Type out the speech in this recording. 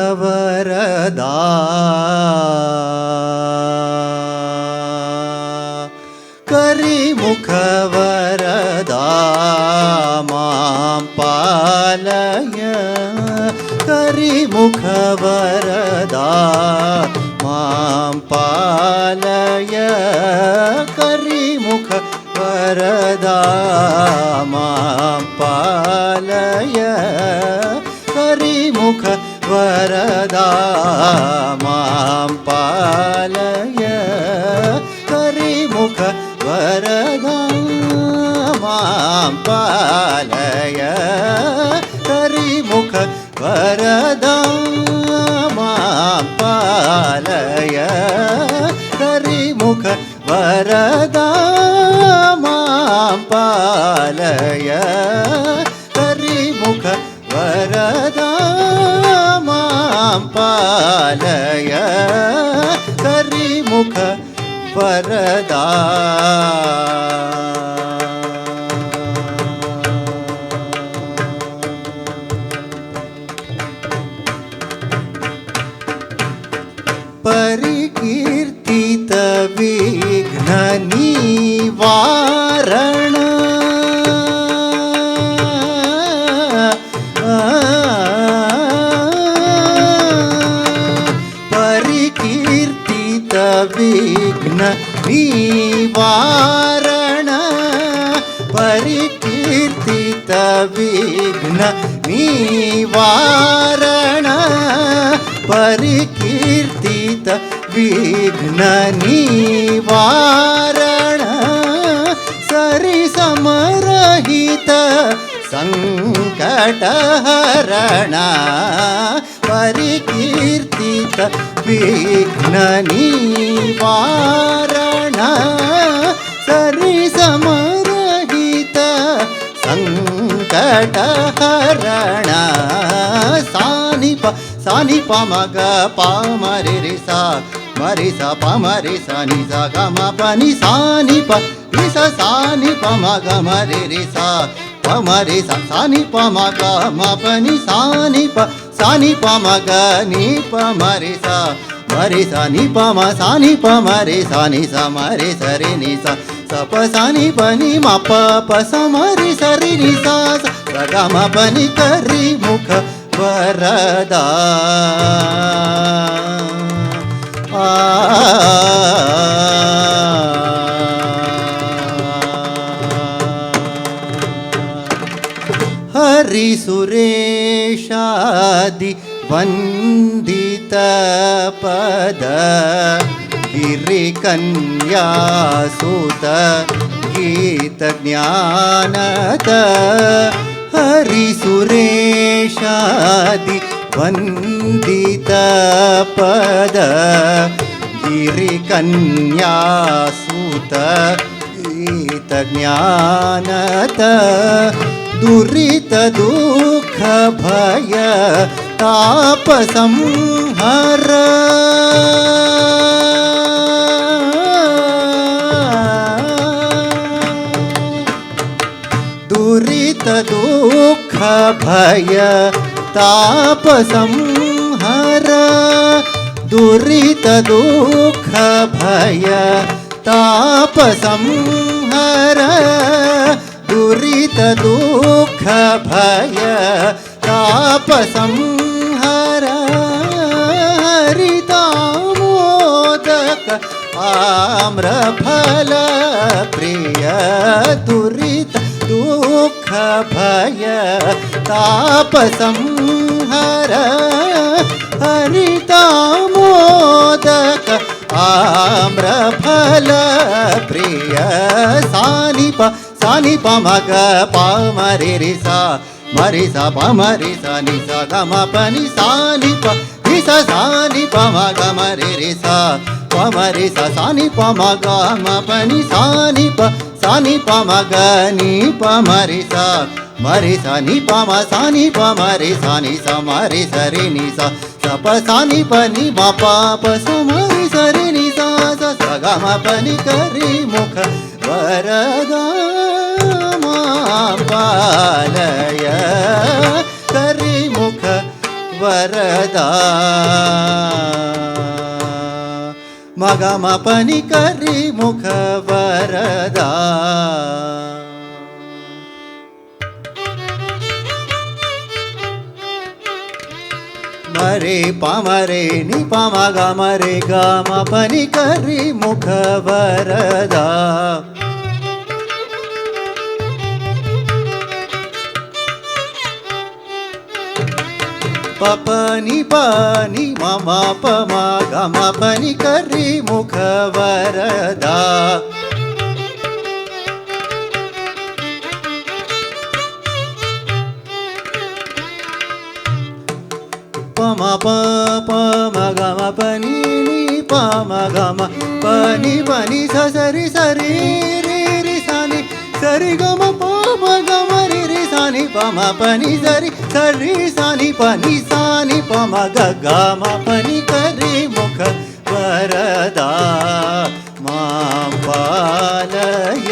ಕರಿಮುಖವರದಾ ಕರಿಮುಖವರದಾ ಮಾಂ ಪಾಲಯ ಕರಿಮುಖವರದಾ ಮಾಂ ಪಾಲಯ ಕರಿಮುಖವರದಾ ಮಾಂ ಪಾಲಯ ಕರಿಮುಖ ವರದಾ ಮಾಂ ಪಾಲಯ ಕರಿಮುಖ ವರದಾ ಮಾಂ ಪಾಲಯ ಕರಿಮುಖ ವರದಾ ಮಾಂ ಪಾಲಯ ಕರಿಮುಖ ವರದಾ ಮಾಂ ಪಾಲಯ ಕರಿಮುಖ ವರದಾ ಮಾಂ ಪಾಲಯ ಕರಿಮುಖ ವರದಾ ಪರಿಕೀರ್ತಿತ ವಿಘ್ನ ನಿವಾರಣ ಪರಿಕೀರ್ತಿತ ವಿಘ್ನ ನಿವಾರಣ ಪರಿಕೀರ್ತಿತ ವಿಘ್ನ ನಿವಾರಣ ಪರಿಕೀರ್ತಿತ ವಿಘ್ನ ನಿವಾರಣ ಸರಿ ಸಮರಹಿತ ಸಂಕಟಹರಣ ಪರಿಕೀರ್ತಿತ ವಿಘ್ನ ನಿವಾರಣ ಸರಿ ಸಮರಹಿತ ಸಂಕಟಹರಣ ಸಾನಿಪ ಸಾನಿಪ ಮಗ ಪಾಮರಿ ರಿ ಸಾ ಮರಿ ಸ ಪಮರಿ ಸ ನಿ ಸ ಗ ಮ ಪ ನಿ ಸಾನಿಪ ರಿ ಸ ಸಾನಿಪ ಮಗ ಮರಿ ರಿ ಸಾ ಪಮರಿ ಸ ಸಾನಿಪ ಮಗ ಮ ಪ ನಿ ಸಾನಿಪ ಸಾನಿಪ ಮಗ ನಿ ಪ ಮರಿ ಸ ಮರಿ ಸ ನಿ ಪ ಮ ಸಾನಿಪ ಮರಿ ಸ ನಿ ಸ ಮರಿ ಸ ರಿ ನಿ ಸ ಸ ಪ ಸಾನಿ ಪ ನಿ ಮ ಪ ಪ ಸ ಮರಿ ಸ ರಿ ನಿ ಸ ಸ ಗ ಮ ಪ ನಿ ಕರಿಮುಖ ವರದಾ ಹರಿ ಸುರೇಶಾದಿ ವಂದಿತ ಪದ ಗಿರಿ ಕನ್ಯಾಸುತ ಗೀತ ಜ್ಞಾನದ ಹರಿ ಸುರೇಶಾದಿ ವಂದಿತ ಪದ ಗಿರಿ ಕನ್ಯಾಸುತ ಗೀತ ಜ್ಞಾನದ ದುರಿತ ದುಃಖ ಭಯ ತಾಪ ಸಂಹರ ದುರಿತ ದುಃಖ ಭಯ ತಾಪ ಸಂಹರ ದುರಿತ ದುಃಖ ಭಯ ತಾಪ ಸಂಹರ दुरित दुःख भय ताप संहर हरितामोदक आम्रफल प्रिय दुरित दुःख भय ताप संहर हरितामोदक आम्रफल प्रिय सानि प मग प मरे रे सा प मरे सा नि सा ग म प नि सानि प नि सा सानि प म ग म रे रे सा प मरे सा सानि प म ग म प नि सानि प म ग नि प मरे सा नि प म सानि प मरे सा नि सा मरे सा रे नि सा स प सानि प नि म प प स मरे सा रे नि सा स स ग म प नि क रे मुख वरदा मा पालय करि मुख वरदा मग म प नि करि मुख वरदा मरे प मरे नि प म ग मरे ग म प नि करि मुख वरदा प प नि म म प म ग म प नि करि मुख वरदा प म प म ग म प नि प म ग म प नि स स रि स रि रि रि सा नि स रि ग म प म ग म रि रि सा नि प म प नि स रि सा नि प नि प म ग ग म प नि क रि मुख वरदा मां पालय